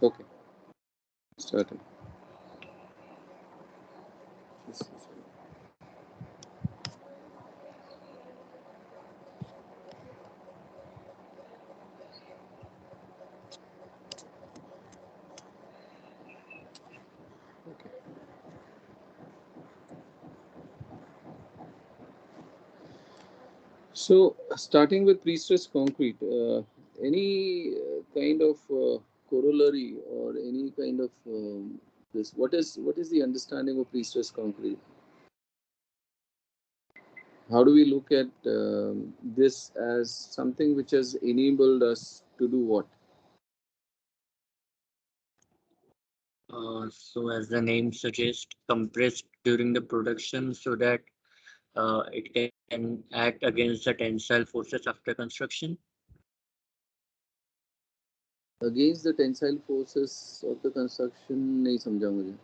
Okay, started. Okay. So, starting with pre-stressed concrete, any kind of corollary or any kind of this? What is the understanding of pre-stressed concrete? How do we look at this as something which has enabled us to do what? So as the name suggests, compressed during the production so that it can act against the tensile forces after construction. Against the tensile forces of the construction नहीं समझा मुझे.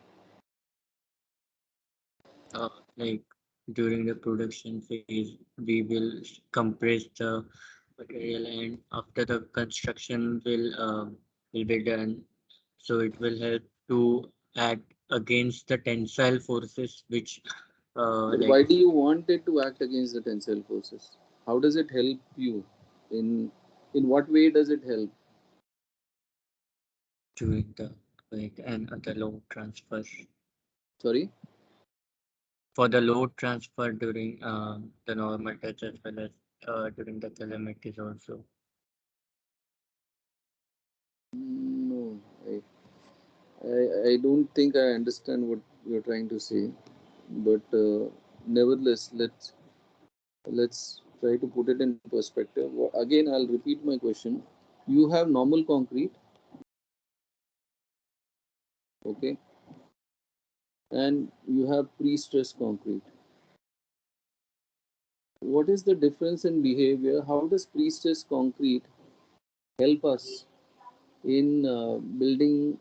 Like during the production phase, we will compress the material, and after the construction will be done. So it will help to act against the tensile forces, which But like why do you want it to act against the tensile forces? How does it help you? In what way does it help? during the like and other load transfer Sorry. for the load transfer during the normal touch as well as during the calamities also. No, I don't think I understand what you're trying to say. But nevertheless, let's try to put it in perspective. Again, I'll repeat my question. You have normal concrete, okay, and you have pre-stressed concrete. What is the difference in behavior? How does pre-stressed concrete help us in building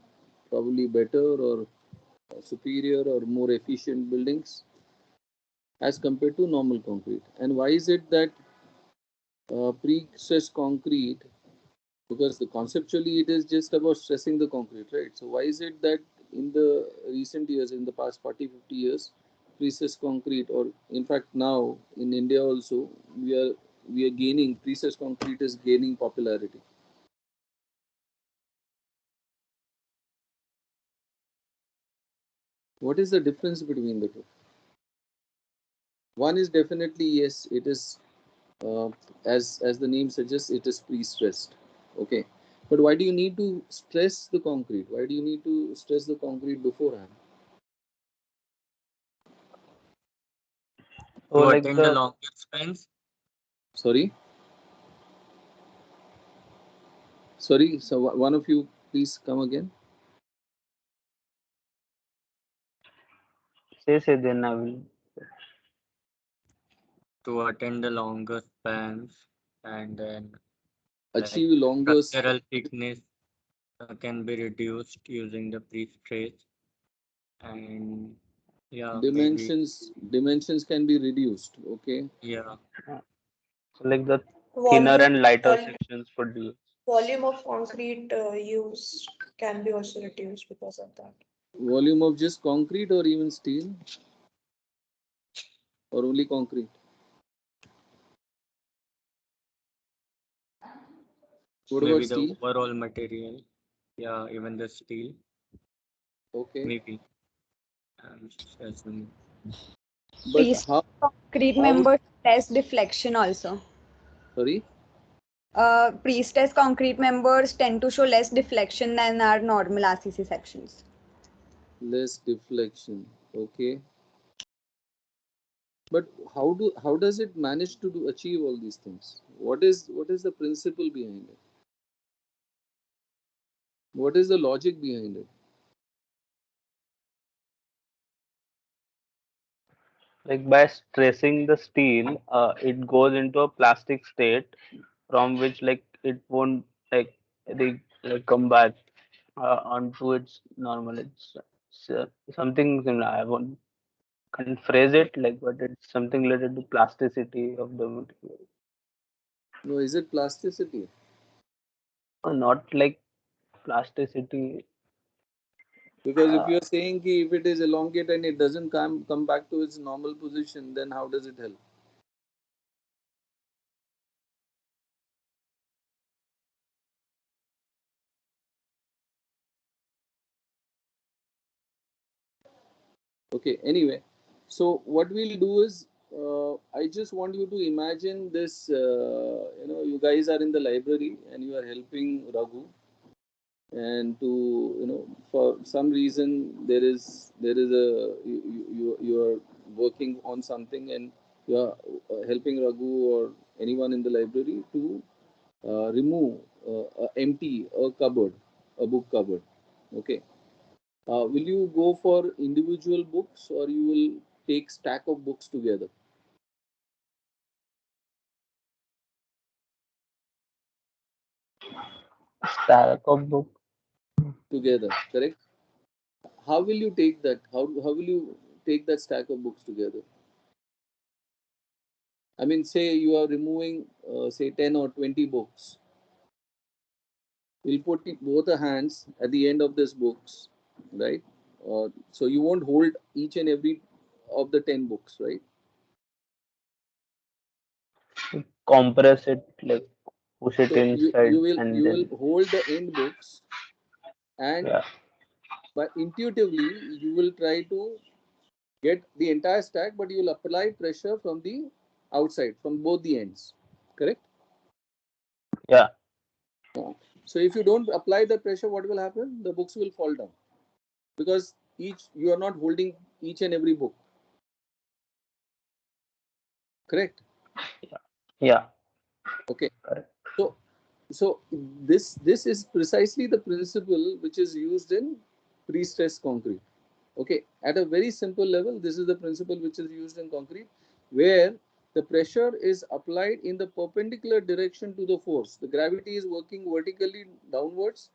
probably better or superior or more efficient buildings as compared to normal concrete? And why is it that pre-stressed concrete, because the conceptually it is just about stressing the concrete, right? So why is it that in the recent years, in the past 40, 50 years, pre-stressed concrete, or in fact now in India also, we are gaining, pre-stressed concrete is gaining popularity? What is the difference between the two? One is definitely, yes, it is uh, as the name suggests, it is pre-stressed. Okay, but why do you need to stress the concrete? Why do you need to stress the concrete beforehand? So To like attain the the longer spans, Sorry, sorry. So one of you, please come again. say then I will. to attain the longer spans, and then like Achieve longer structural thickness can be reduced using the pre-stress, and yeah, maybe dimensions can be reduced. Okay, yeah. So like the thinner Volume, and lighter vol- sections would be. volume of concrete used can be also reduced because of that. volume of just concrete or even steel or only concrete. What about Maybe the steel? overall material, yeah, even the steel, Okay, maybe. Just assuming. but Concrete how members test deflection also. sorry, Pre-stressed concrete members tend to show less deflection than our normal RCC sections. less deflection. Okay, but how does it manage to achieve all these things? What is the principle behind it? What is the logic behind it? Like by stressing the steel, it goes into a plastic state from which like it won't like come back onto its normal. It's something similar. I won't can't phrase it like, but it's something related to plasticity of the material. No, is it plasticity? Not like plasticity. Because if you're saying ki if it is elongate and it doesn't come back to its normal position, then how does it help? Okay, anyway, so what we'll do is I just want you to imagine this, you guys are in the library and you are helping Raghu, and to, for some reason there is a you are working on something, and you are helping Raghu or anyone in the library to remove empty a cupboard, a book cupboard. Okay. Will you go for individual books, or you will take stack of books together? Stack of book. Together, correct? How will you take that? How will you take that stack of books together? I mean, say you are removing, say 10 or 20 books. We'll put both the hands at the end of these books, right? So you won't hold each and every of the 10 books, right? Compress it, like push it So inside, and you will then hold the end books, and yeah, but intuitively you will try to get the entire stack, but you will apply pressure from the outside, from both the ends, correct? yeah, So if you don't apply the pressure, what will happen? The books will fall down, because you are not holding each and every book, correct? yeah. Okay. Correct. So this is precisely the principle which is used in pre-stressed concrete. Okay, at a very simple level, this is the principle which is used in concrete, where the pressure is applied in the perpendicular direction to the force. The gravity is working vertically downwards.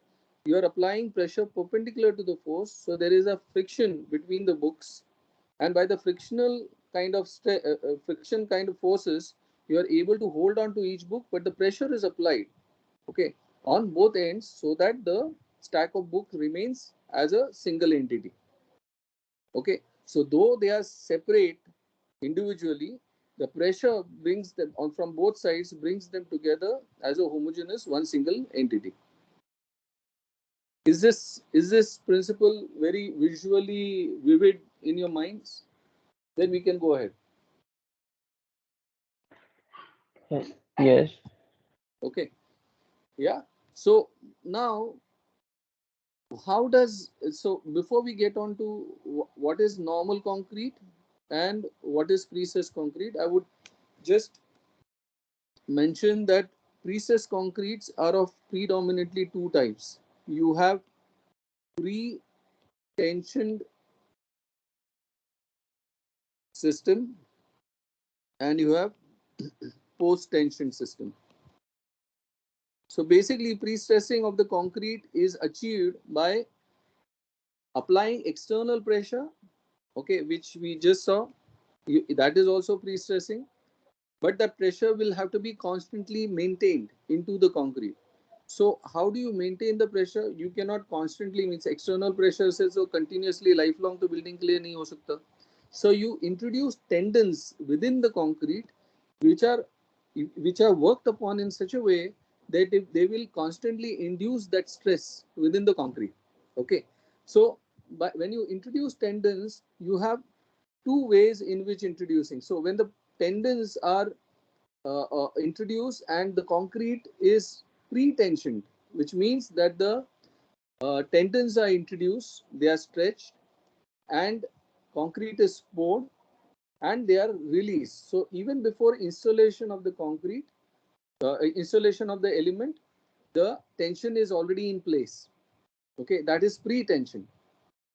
You are applying pressure perpendicular to the force, so there is a friction between the books, and by the frictional kind of friction kind of forces, you are able to hold on to each book, but the pressure is applied, okay, on both ends, so that the stack of books remains as a single entity. Okay, so though they are separate individually, the pressure brings them on from both sides, brings them together as a homogeneous one single entity. Is this principle very visually vivid in your minds? Then we can go ahead. Yes. Yes. Okay, yeah. So now, how does, so before we get on to what is normal concrete and what is precessed concrete, I would just mention that precessed concretes are of predominantly two types. You have pre-tensioned system and you have post-tensioned system. So basically, pre-stressing of the concrete is achieved by applying external pressure, okay, which we just saw. That is also pre-stressing, but that pressure will have to be constantly maintained into the concrete. So how do you maintain the pressure? You cannot constantly, means external pressure से so continuously lifelong to building के लिए नहीं हो सकता. So you introduce tendons within the concrete, which are worked upon in such a way that they will constantly induce that stress within the concrete. Okay, so when you introduce tendons, you have two ways in which introducing. So when the tendons are introduced and the concrete is pre-tensioned, which means that the tendons are introduced, they are stretched, and concrete is poured and they are released. So even before installation of the concrete, installation of the element, the tension is already in place. Okay, that is pre-tension.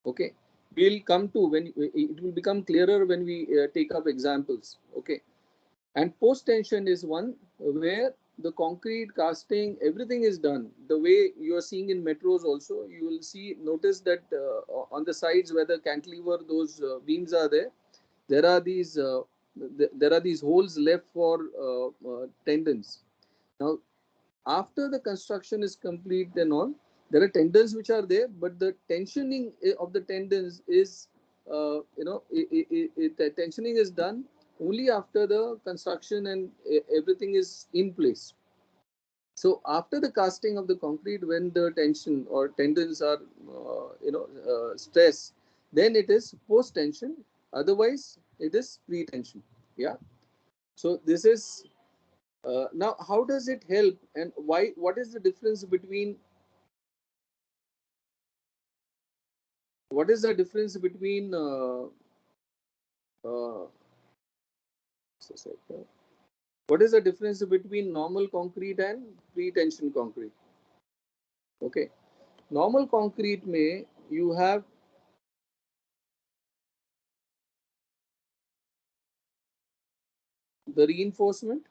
Okay, we'll come to when it will become clearer when we take up examples. Okay, and post tension is one where the concrete casting, everything is done the way you are seeing in metros. Also, you will notice that on the sides where the cantilever, those beams are there, there are these there are these holes left for tendons. Now, after the construction is complete and all, there are tendons which are there, but the tensioning of the tendons is, the tensioning is done only after the construction and everything is in place. So after the casting of the concrete, when the tension or tendons are, stress, then it is post tension. Otherwise, it is pre tension. Yeah. So this is now. How does it help, and why? What is the difference between? What is the difference between? Uh, what is the difference between normal concrete and pre-tension concrete? Okay, normal concrete may you have the reinforcement,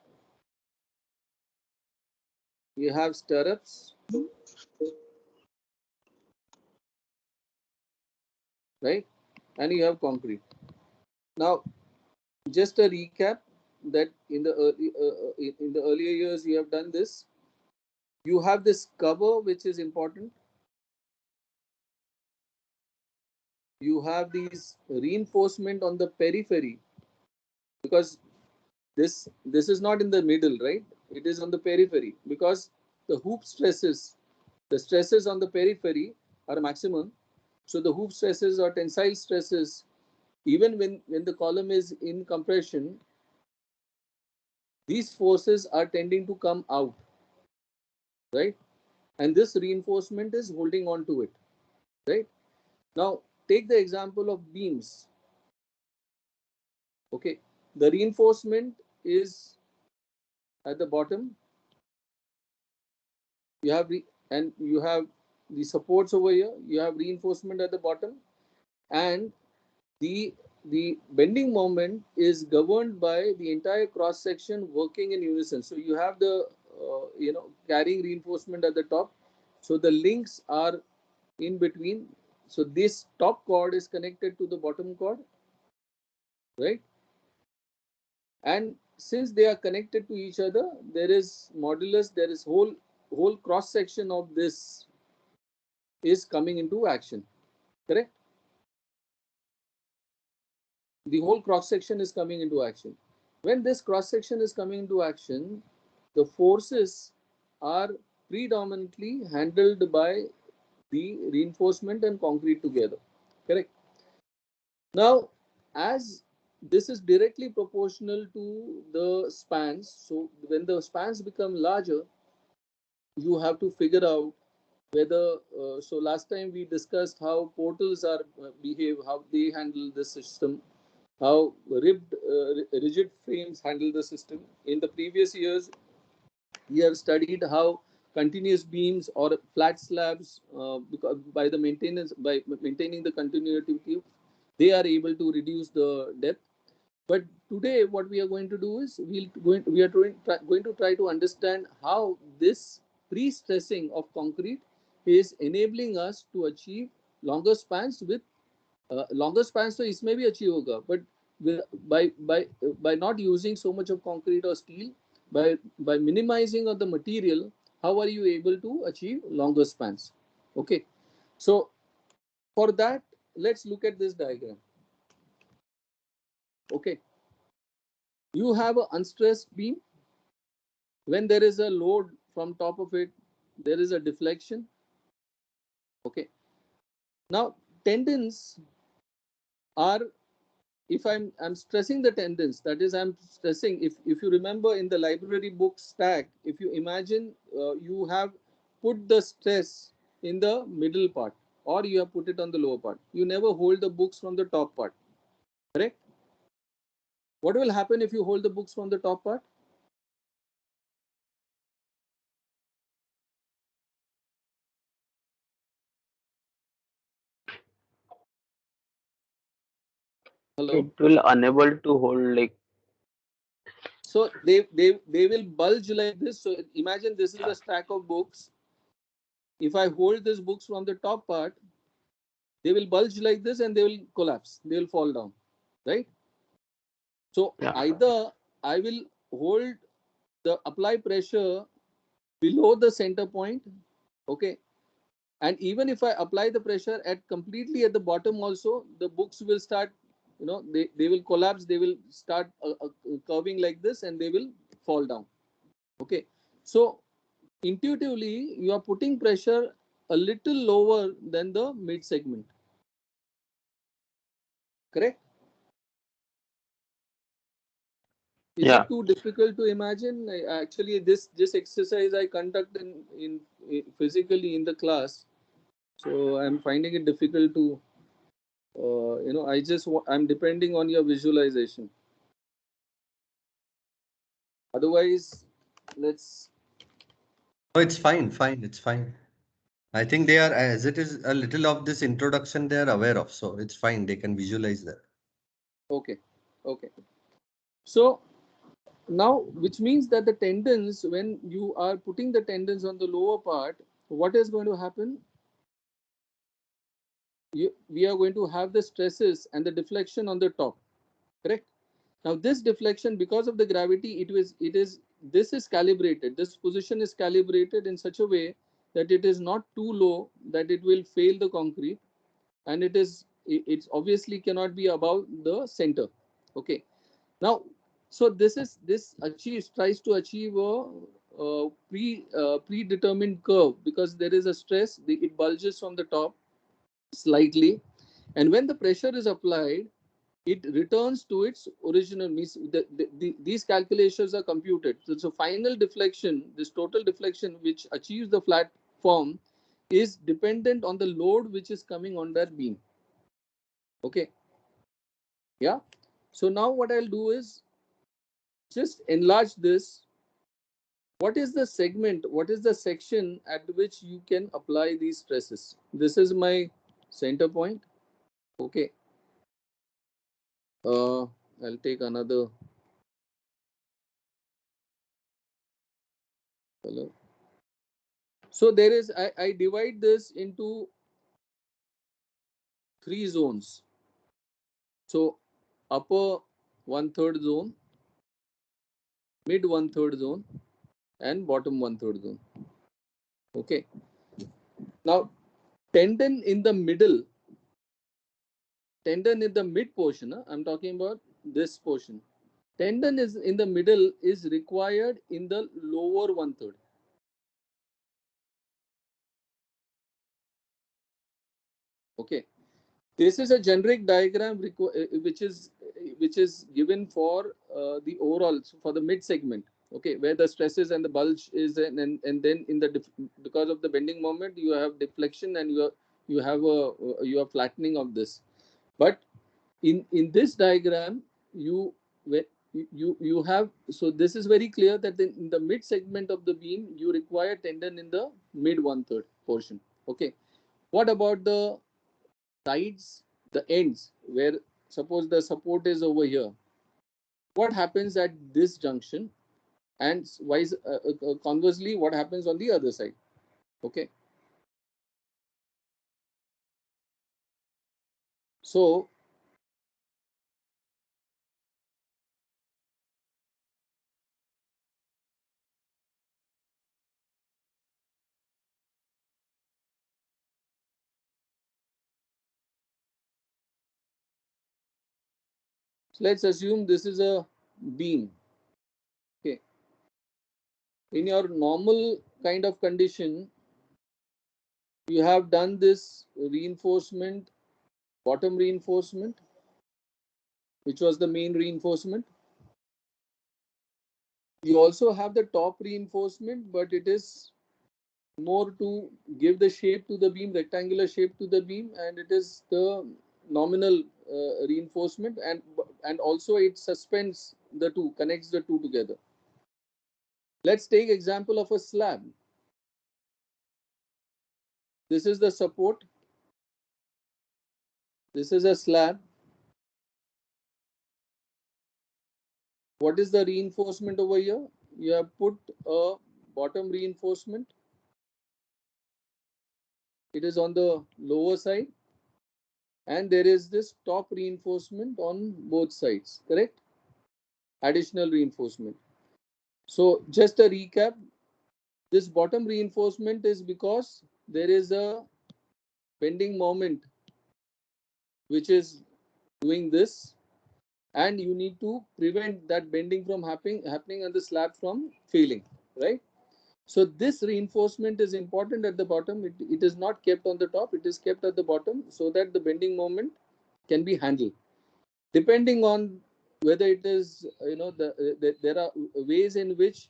you have stirrups, right, and you have concrete. Now, just a recap that in the earlier years you have done this. You have this cover which is important. You have these reinforcement on the periphery, because this is not in the middle, right? It is on the periphery, because the hoop stresses, the stresses on the periphery are maximum. So the hoop stresses or tensile stresses, even when the column is in compression, these forces are tending to come out, right? And this reinforcement is holding on to it, right? Now take the example of beams. Okay, the reinforcement is at the bottom. You have and you have the supports over here. You have reinforcement at the bottom, and the bending moment is governed by the entire cross section working in unison. So you have the carrying reinforcement at the top. So the links are in between. So this top cord is connected to the bottom cord, right? And since they are connected to each other, there is modulus, there is whole cross section of this is coming into action, correct? The whole cross section is coming into action. When this cross section is coming into action, the forces are predominantly handled by the reinforcement and concrete together, correct? Now, as this is directly proportional to the spans, so when the spans become larger, you have to figure out whether, so last time we discussed how portals are behave, how they handle the system, how rigid frames handle the system. In the previous years, we have studied how continuous beams or flat slabs, because by the maintenance, by maintaining the continuity, they are able to reduce the depth. But today, what we are going to do is we are going to try to understand how this pre-stressing of concrete is enabling us to achieve longer spans with longer spans. So इसमें भी achieve होगा, but by not using so much of concrete or steel, by minimizing of the material, how are you able to achieve longer spans? Okay, so for that, let's look at this diagram. Okay, you have an unstressed beam. When there is a load from top of it, there is a deflection. Okay, now tendons are, if I'm stressing the tendons, that is, I'm stressing, if you remember in the library book stack, if you imagine you have put the stress in the middle part, or you have put it on the lower part, you never hold the books from the top part, correct? What will happen if you hold the books from the top part? Hello? It will unable to hold, like, So they will bulge like this. So imagine this is a stack of books. If I hold these books from the top part, they will bulge like this and they will collapse. They will fall down, right? So yeah, either I will hold the apply pressure below the center point, okay, And even if I apply the pressure at completely at the bottom also, the books will start, they will collapse, they will start curving like this, and they will fall down. Okay, so intuitively you are putting pressure a little lower than the mid segment, correct? Is Yeah. it too difficult to imagine? Actually, this exercise I conduct in physically in the class, so I'm finding it difficult to I'm depending on your visualization. Otherwise, let's. Oh, it's fine, fine, it's fine. I think they are, as it is a little of this introduction, they are aware of, so it's fine. They can visualize that. Okay, okay. So now, which means that the tendons, when you are putting the tendons on the lower part, what is going to happen? We are going to have the stresses and the deflection on the top, correct? Now this deflection, because of the gravity, this is calibrated. This position is calibrated in such a way that it is not too low that it will fail the concrete, and it's obviously cannot be above the center. Okay. Now, so this tries to achieve a predetermined curve, because there is a stress. It bulges from the top slightly, and when the pressure is applied, it returns to its original. Means these calculations are computed. So final deflection, this total deflection which achieves the flat form, is dependent on the load which is coming on that beam. Okay. Yeah. So now what I'll do is just enlarge this. What is the segment? What is the section at which you can apply these stresses? This is my center point. Okay. I'll take another color. So there is, I divide this into 3 zones. So upper 1/3 zone, mid 1/3 zone, and bottom 1/3 zone. Okay. Now tendon in the middle, tendon in the mid portion, I'm talking about this portion. Tendon is in the middle is required in the lower 1/3. Okay. This is a generic diagram which is given for the overall, for the mid segment. Okay, where the stresses and the bulge is, and then in the because of the bending moment you have deflection, and you have flattening of this. But in this diagram you you have, so this is very clear that in the mid segment of the beam you require tendon in the mid 1/3 portion. Okay, what about the sides, the ends, where suppose the support is over here? What happens at this junction, and conversely what happens on the other side? Okay, so let's assume this is a beam. Okay, in your normal kind of condition, you have done this reinforcement, bottom reinforcement, which was the main reinforcement. You also have the top reinforcement, but it is more to give the shape to the beam, rectangular shape to the beam, and it is the nominal reinforcement, and also it suspends the two, connects the two together. Let's take example of a slab. This is the support. This is a slab. What is the reinforcement over here? You have put a bottom reinforcement. It is on the lower side, and there is this top reinforcement on both sides, correct? Additional reinforcement. So just a recap, this bottom reinforcement is because there is a bending moment which is doing this, and you need to prevent that bending from happening and the slab from failing, right? So this reinforcement is important at the bottom. It is not kept on the top, it is kept at the bottom so that the bending moment can be handled. Depending on whether it is, there are ways in which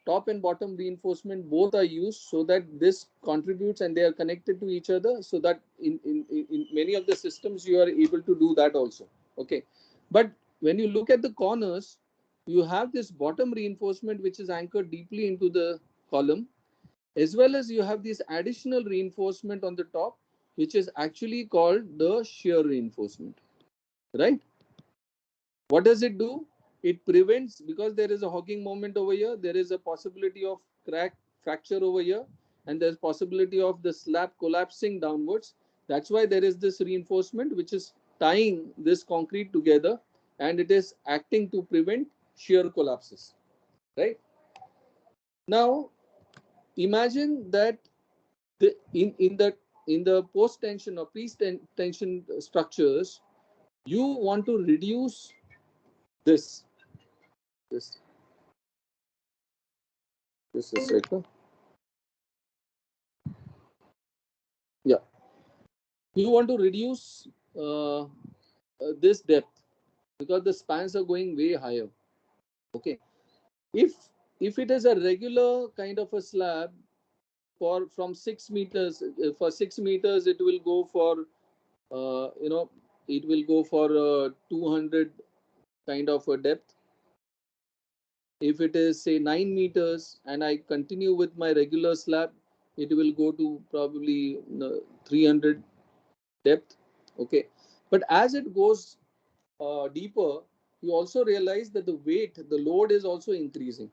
top and bottom reinforcement both are used so that this contributes and they are connected to each other, so that in many of the systems you are able to do that also. Okay, but when you look at the corners, you have this bottom reinforcement which is anchored deeply into the column, as well as you have this additional reinforcement on the top which is actually called the shear reinforcement, right? What does it do? It prevents, because there is a hogging moment over here, there is a possibility of fracture over here, and there's possibility of the slab collapsing downwards. That's why there is this reinforcement which is tying this concrete together, and it is acting to prevent shear collapses, right? Now imagine that in the post tension or pre tension structures, you want to reduce this this this is second. Yeah, you want to reduce this depth because the spans are going way higher. Okay, if it is a regular kind of a slab for from 6 meters, for 6 meters it will go for it will go for 200 kind of a depth. If it is say 9 meters and I continue with my regular slab, it will go to probably 300 depth. Okay, but as it goes deeper, you also realize that the load is also increasing,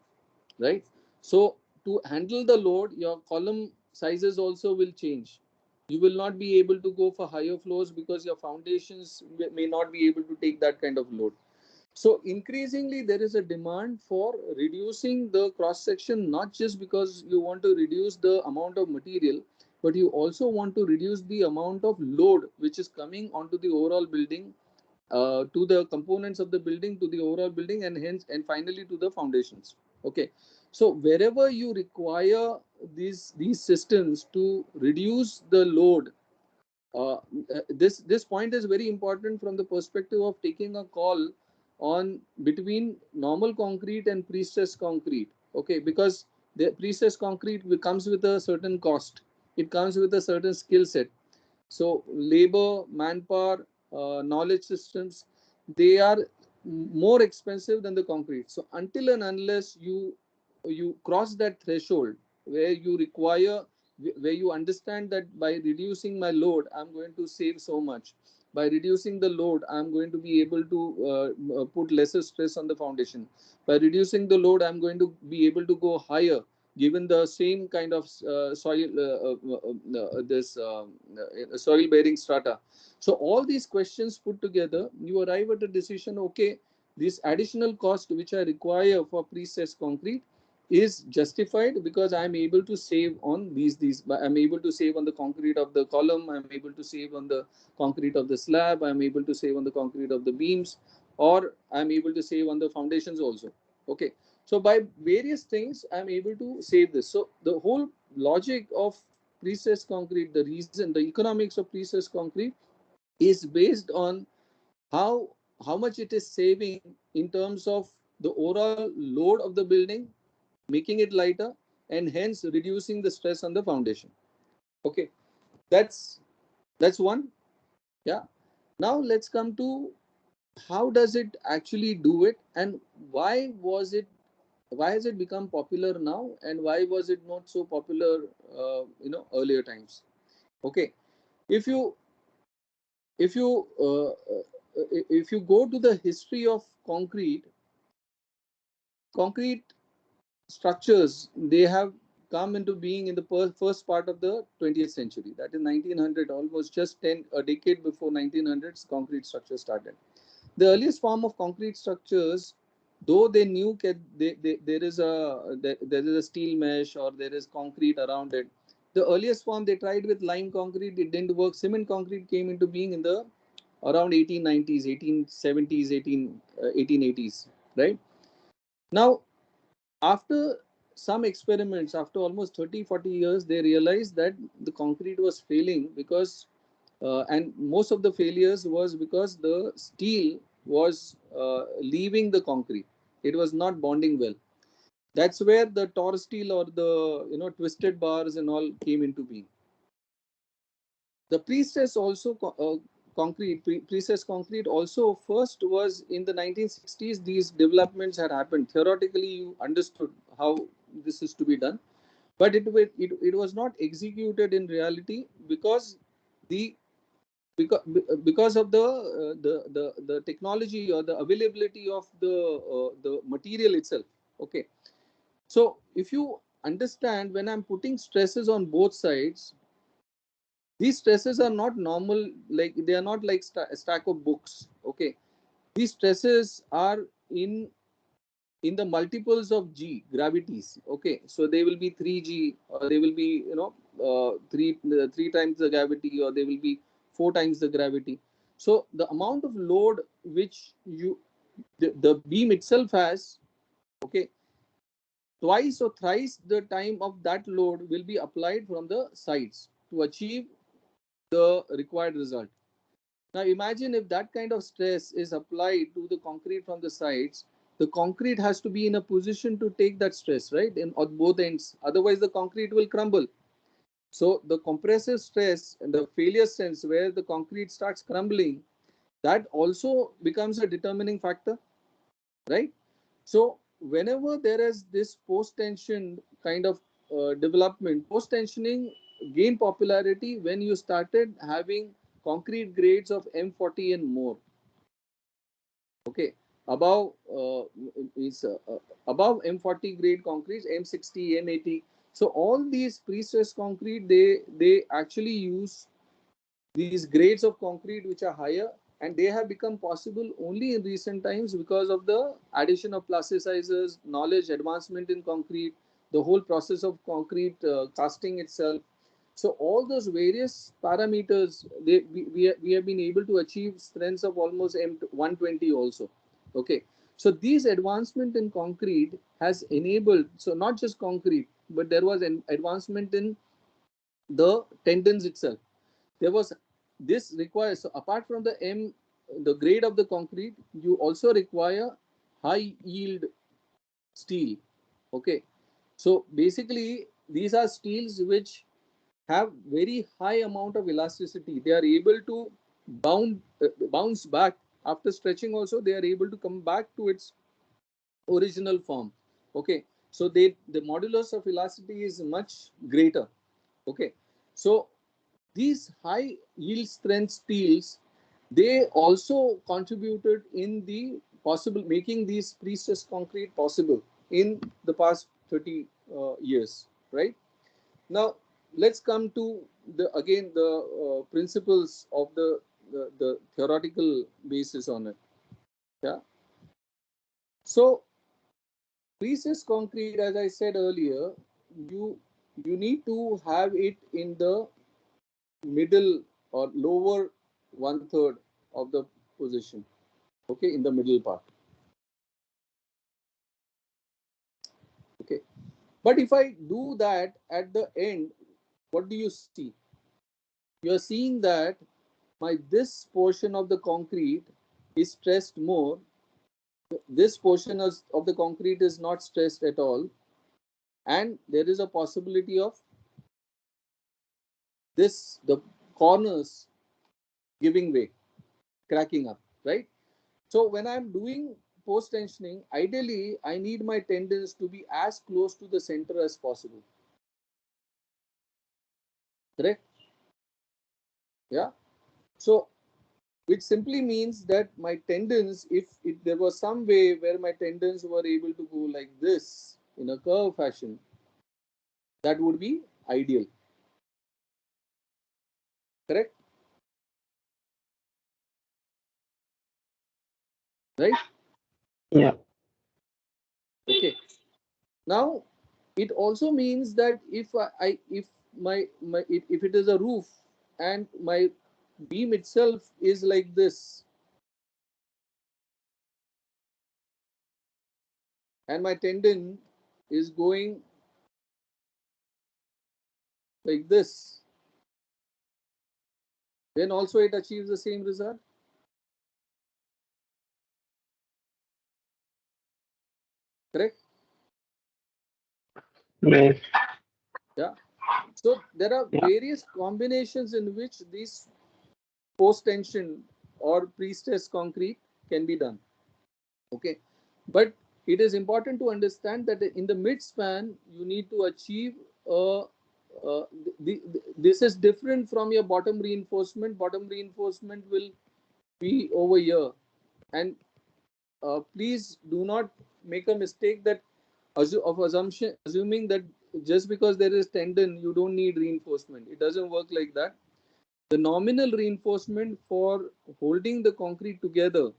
right? So to handle the load, your column sizes also will change. You will not be able to go for higher floors because your foundations may not be able to take that kind of load. So increasingly, there is a demand for reducing the cross section, not just because you want to reduce the amount of material, but you also want to reduce the amount of load which is coming onto the overall building, to the components of the building, to the overall building, and hence and finally to the foundations. Okay, so wherever you require these systems to reduce the load, this point is very important from the perspective of taking a call on between normal concrete and pre-stressed concrete. Okay, because the pre-stressed concrete comes with a certain cost, it comes with a certain skill set. So labor, manpower, knowledge systems, they are more expensive than the concrete. So until and unless you cross that threshold where you require, where you understand that by reducing my load I'm going to save so much, by reducing the load I'm going to be able to put lesser stress on the foundation, by reducing the load I'm going to be able to go higher given the same kind of soil this soil bearing strata. So all these questions put together, you arrive at a decision. Okay, this additional cost which I require for pre-stressed concrete is justified because I'm able to save on these. I'm able to save on the concrete of the column, I'm able to save on the concrete of the slab, I'm able to save on the concrete of the beams, or I'm able to save on the foundations also. Okay, so by various things I'm able to save this. So the whole logic of pre-stressed concrete, the reason, the economics of pre-stressed concrete is based on how much it is saving in terms of the overall load of the building, making it lighter, and hence reducing the stress on the foundation. Okay, that's one. Yeah, now let's come to how does it actually do it, and why has it become popular now, and why was it not so popular earlier times. Okay, if you if you if you go to the history of concrete structures, they have come into being in the first part of the 20th century, that is 1900, almost just a decade before 1900s concrete structures started. The earliest form of concrete structures, though they knew there is a steel mesh or there is concrete around it, The earliest form they tried with lime concrete, it didn't work. Cement concrete came into being in the around 1890s, 1870s, 1880s, right? Now, after some experiments, after almost 30-40 years, they realized that the concrete was failing because, and most of the failures was because the steel was leaving the concrete. It was not bonding well. That's where the Tor steel or the twisted bars and all came into being. The pre-stress also pre-stress concrete also first was in the 1960s. These developments had happened. Theoretically, you understood how this is to be done, but it was not executed in reality because the because of the technology or the availability of the material itself. Okay, so if you understand, when I'm putting stresses on both sides, these stresses are not normal, like they are not like a stack of books. Okay, these stresses are in the multiples of g gravities. Okay, so they will be 3g, or they will be three times the gravity, or they will be 4 times the gravity. So the amount of load which the beam itself has, okay, twice or thrice the time of that load will be applied from the sides to achieve the required result. Now imagine if that kind of stress is applied to the concrete from the sides, the concrete has to be in a position to take that stress, right? On both ends. Otherwise, the concrete will crumble. So the compressive stress and the failure stress where the concrete starts crumbling, that also becomes a determining factor, right? So whenever there is this post-tension kind of development, post-tensioning gained popularity when you started having concrete grades of M40 and more. Okay, above above M40 grade concrete, M60, M80. So all these pre-stressed concrete, they actually use these grades of concrete which are higher, and they have become possible only in recent times because of the addition of plasticizers, knowledge, advancement in concrete, the whole process of concrete casting itself. So all those various parameters, we have been able to achieve strengths of almost M120 also. Okay, so these advancement in concrete has enabled, so not just concrete, but there was an advancement in the tendons itself. There was this requires, so apart from the grade of the concrete, you also require high yield steel. Okay, so basically these are steels which have very high amount of elasticity. They are able to bounce back after stretching. Also, they are able to come back to its original form. Okay, so the modulus of elasticity is much greater. Okay, so these high yield strength steels, they also contributed in the possible making these pre-stressed concrete possible in the past 30 years, right? Now let's come to the principles of the theoretical basis on it. Yeah. So pre-stressed concrete, as I said earlier, you you need to have it in the middle or lower 1/3 of the position. Okay, in the middle part. Okay, but if I do that at the end, what do you see? You are seeing that this portion of the concrete is stressed more. This portion of the concrete is not stressed at all, and there is a possibility of the corners giving way, cracking up, right? So when I'm doing post tensioning, ideally I need my tendons to be as close to the center as possible. Correct? Yeah. So which simply means that my tendons, if there was some way where my tendons were able to go like this in a curve fashion, that would be ideal. Correct? Right? Yeah. Okay. Now, it also means that if if it is a roof and my beam itself is like this, and my tendon is going like this, then also it achieves the same result. Correct? Yes. Yeah. So there are Yeah. various combinations in which this post tension or pre-stress concrete can be done. Okay, but it is important to understand that in the mid span you need to achieve uh, this is different from your bottom reinforcement. Bottom reinforcement will be over here, and please do not make a mistake that assuming that just because there is tendon you don't need reinforcement. It doesn't work like that. The nominal reinforcement for holding the concrete together,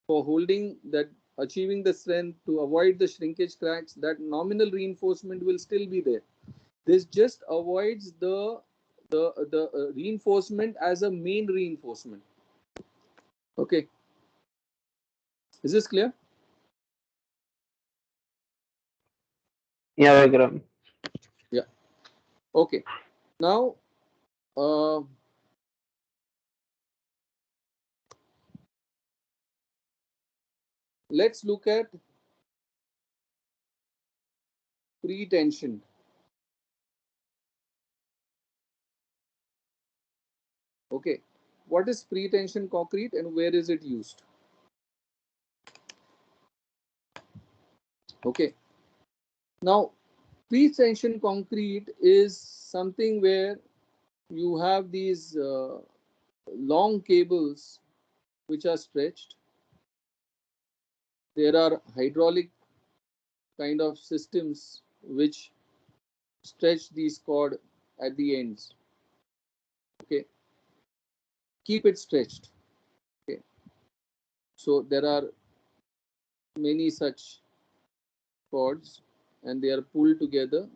for holding that, achieving the strength to avoid the shrinkage cracks, that nominal reinforcement will still be there. This just avoids the reinforcement as a main reinforcement. Okay, is this clear? Yeah, Vikram. Yeah. Okay, now let's look at pre-tension. Okay, what is pre-tension concrete and where is it used? Okay, now pre-tension concrete is something where you have these long cables which are stretched. There are hydraulic kind of systems which stretch these cord at the ends. Okay, keep it stretched. Okay, so there are many such cords and they are pulled together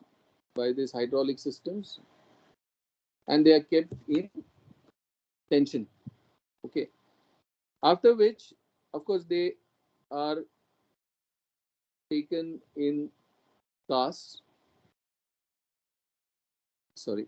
by these hydraulic systems and they are kept in tension. Okay, after which of course they are taken in casts. Sorry.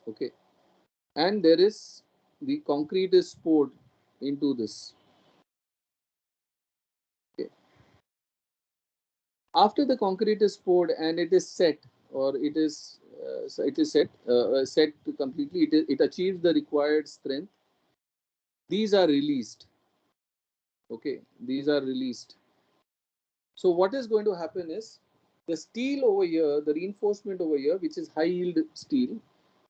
Okay, and there is the concrete is poured into this. Okay, after the concrete is poured and it is set, or it is set to completely, it achieves the required strength. These are released. Okay, these are released. So what is going to happen is the steel over here, the reinforcement over here, which is high yield steel,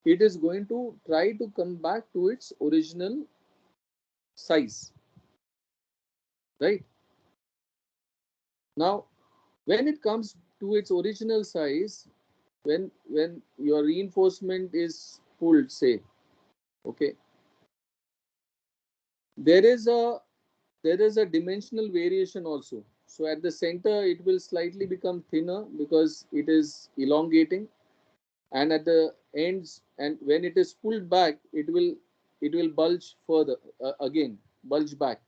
it is going to try to come back to its original size, right? Now when it comes to its original size, when your reinforcement is pulled, say, okay, there is a dimensional variation also. So at the center it will slightly become thinner because it is elongating, and at the ends, and when it is pulled back, it will bulge further, again bulge back.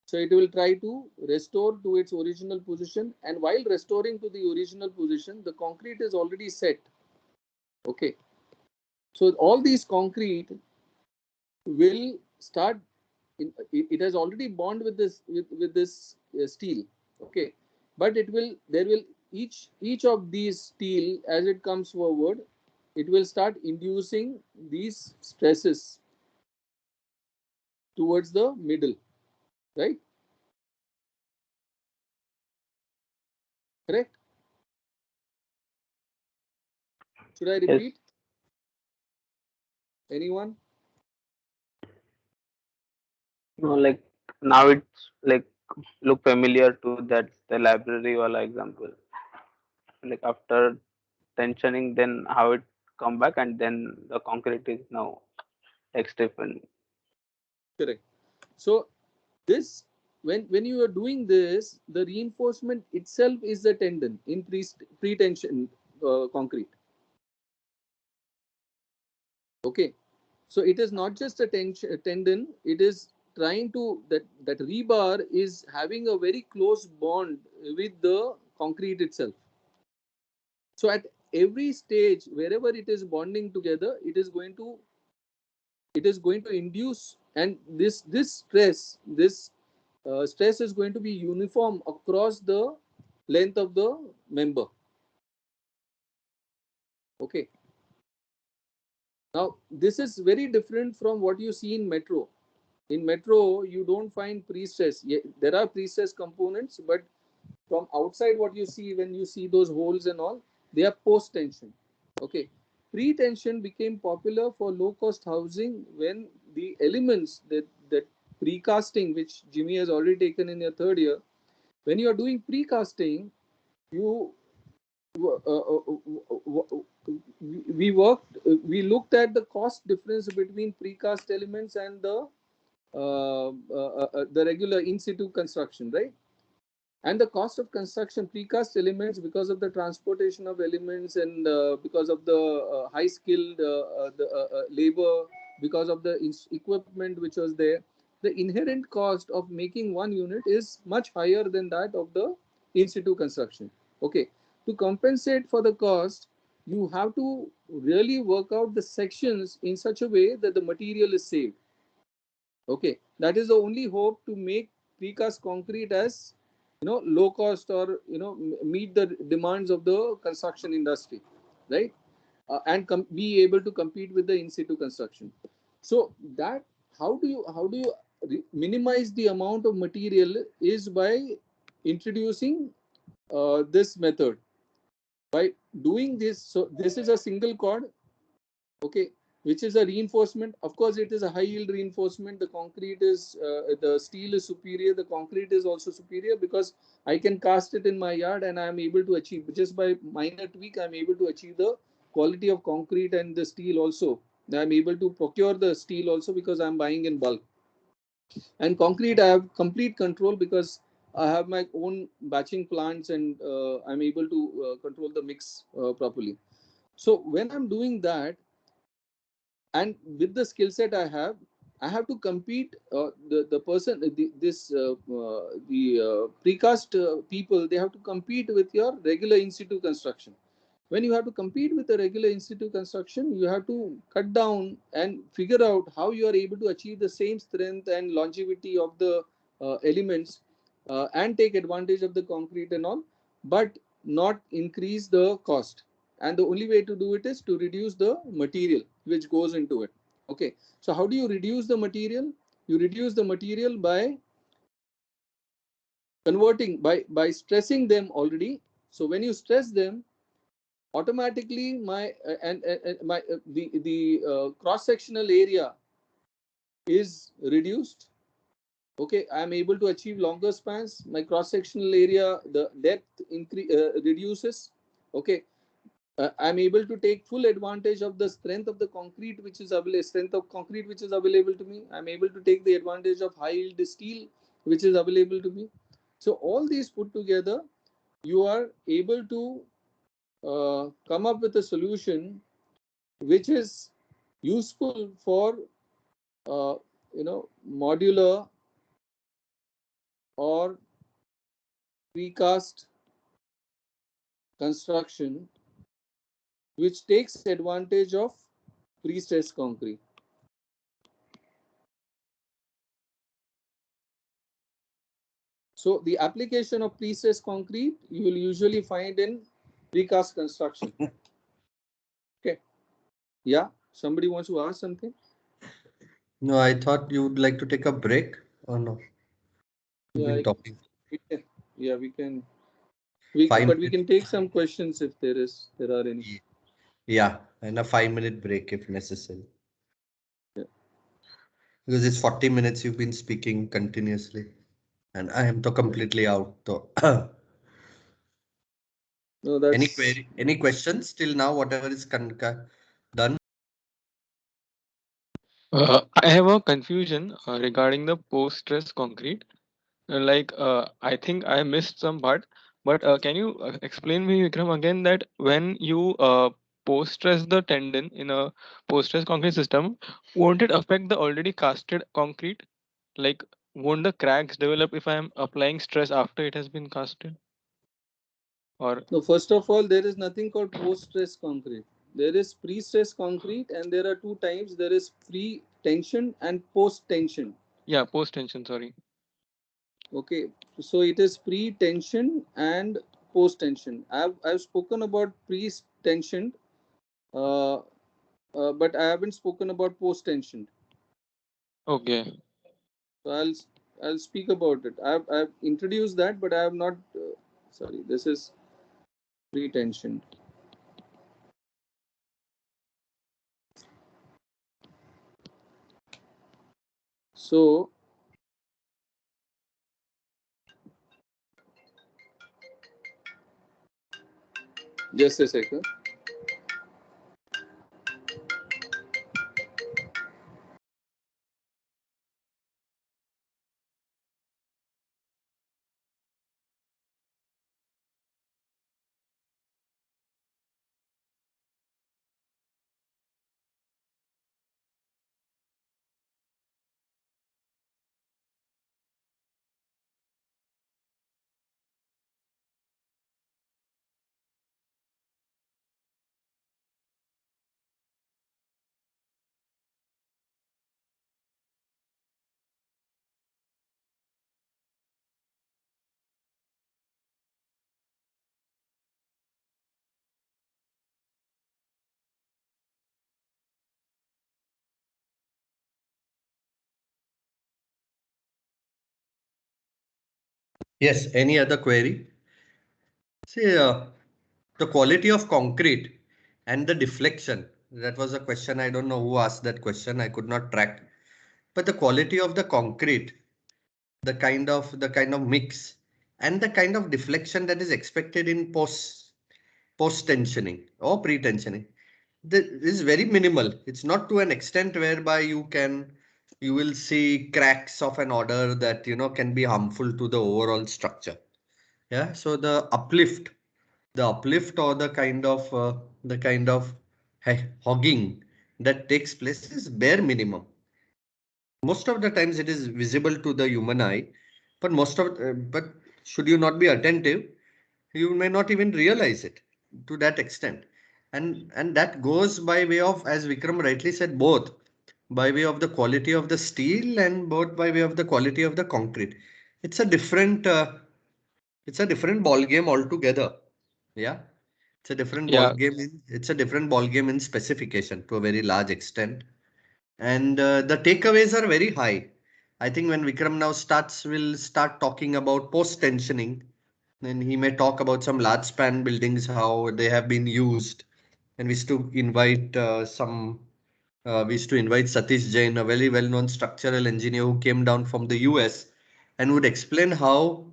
So it will try to restore to its original position, and while restoring to the original position, the concrete is already set. Okay, so all these concrete will start it has already bond with this steel. Okay, but there will each of these steel, as it comes forward, it will start inducing these stresses towards the middle, right? Correct? Should I Yes. repeat? Anyone? No, like now it's like look familiar to that the library wala example. Like after tensioning, then how it come back, and then the concrete is now like stiffened. Correct. So this, when you are doing this, the reinforcement itself is the tendon in pre-tension concrete. Okay, so it is not just a tendon, it is trying to, that rebar is having a very close bond with the concrete itself. So at every stage, wherever it is bonding together, it is going to induce, and this stress is going to be uniform across the length of the member. Okay, now this is very different from what you see in metro. In metro, you don't find pre-stress. There are pre-stress components, but from outside, what you see when you see those holes and all, they are post-tension. Okay, pre-tension became popular for low-cost housing when the elements that precasting, which Jimmy has already taken in your third year, when you are doing precasting, you we looked at the cost difference between precast elements and the regular in situ construction, right? And the cost of construction precast elements, because of the transportation of elements and because of the high skilled labor, because of the equipment which was there, the inherent cost of making one unit is much higher than that of the in situ construction. Okay, to compensate for the cost, you have to really work out the sections in such a way that the material is saved. Okay, that is the only hope to make precast concrete as low cost, or meet the demands of the construction industry, right? And be able to compete with the in situ construction. So that, how do you minimize the amount of material is by introducing this method, by doing this. So this is a single cord, okay, which is a reinforcement. Of course, it is a high yield reinforcement. The concrete is the steel is superior, the concrete is also superior, because I can cast it in my yard and I am able to achieve, just by minor tweak, I am able to achieve the quality of concrete and the steel also. I am able to procure the steel also because I am buying in bulk. And concrete, I have complete control because I have my own batching plants, and I'm able to control the mix properly. So when I'm doing that, and with the skill set I have to compete. The person, the precast people, they have to compete with your regular in situ construction. When you have to compete with the regular in situ construction, you have to cut down and figure out how you are able to achieve the same strength and longevity of the elements, and take advantage of the concrete and all, but not increase the cost. And the only way to do it is to reduce the material which goes into it. Okay, so how do you reduce the material? You reduce the material by converting, by stressing them already. So when you stress them, automatically my the cross sectional area is reduced. Okay, I am able to achieve longer spans. My cross sectional area, the depth reduces. Okay, I'm able to take full advantage of the strength of the concrete which is available to me. I'm able to take the advantage of high yield steel which is available to me. So all these put together, you are able to come up with a solution which is useful for modular or precast construction, which takes advantage of pre-stressed concrete. So the application of pre-stressed concrete you will usually find in precast construction. Okay. Yeah. Somebody wants to ask something? No, I thought you would like to take a break or no? You've Yeah, been talking. we can. Yeah, we can. Five But we can take some questions if there are any. minutes. Yeah, and a 5 minute break if necessary. Yeah. Because it's 40 minutes you've been speaking continuously. And I am completely out. So No, that's Any query, any questions till now? Whatever is done. I have a confusion regarding the post-stress concrete. I think I missed some part, but can you explain me, Vikram, again that when you post-stress the tendon in a post-stress concrete system, won't it affect the already casted concrete? Like, won't the cracks develop if I am applying stress after it has been casted? Or no. First of all, there is nothing called post-stress concrete. There is pre-stress concrete, and there are two types. There is pre-tension and post-tension. yeah, post-tension. Sorry. Okay, so it is pre-tension and post-tension. I've spoken about pre-tension, uh, but I haven't spoken about post-tension. Okay. So I'll speak about it. I've introduced that, but I have not. Sorry, this is pre-tension. So just a second. Yes. Any other query? See, the quality of concrete and the deflection. That was a question. I don't know who asked that question. I could not track. But the quality of the concrete, the kind of mix, and the kind of deflection that is expected in post tensioning or pre tensioning, this is very minimal. It's not to an extent whereby you will see cracks of an order that can be harmful to the overall structure. Yeah. So the uplift or the kind of hogging that takes place is bare minimum. Most of the times it is visible to the human eye, but should you not be attentive, you may not even realize it to that extent. And that goes by way of, as Vikram rightly said, both by way of the quality of the steel and both by way of the quality of the concrete. It's a different ball game altogether. Yeah. Yeah. It's a different ball game in specification to a very large extent. And the takeaways are very high. I think when Vikram now will start talking about post tensioning, then he may talk about some large span buildings, how they have been used. And we used to invite Satish Jain, a very well known structural engineer who came down from the US and would explain how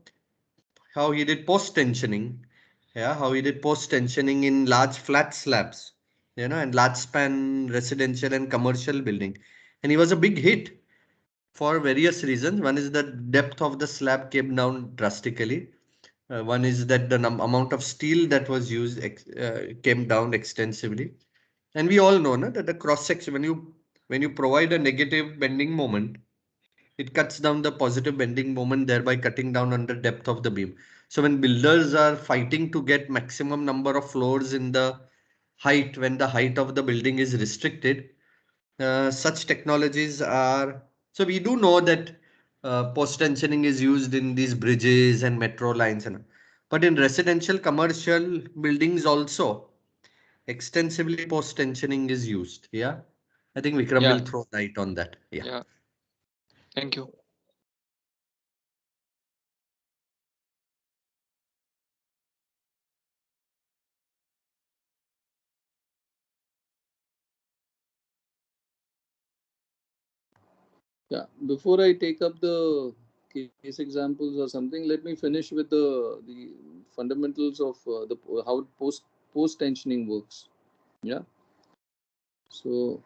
he did post tensioning. Yeah, how he did post tensioning in large flat slabs, and large span residential and commercial building. And he was a big hit for various reasons. One is the depth of the slab came down drastically. One is that the amount of steel that was used came down extensively. And we all know, no, that the cross section, when you provide a negative bending moment, it cuts down the positive bending moment, thereby cutting down on the depth of the beam. So when builders are fighting to get maximum number of floors in the height, when the height of the building is restricted, such technologies are. So we do know that post tensioning is used in these bridges and metro lines, but in residential commercial buildings also extensively post tensioning is used. Yeah, I think Vikram Yeah. will throw light on that. Yeah. Yeah. Thank you. Yeah, before I take up the case examples or something, let me finish with the fundamentals of how post tensioning works. Yeah. So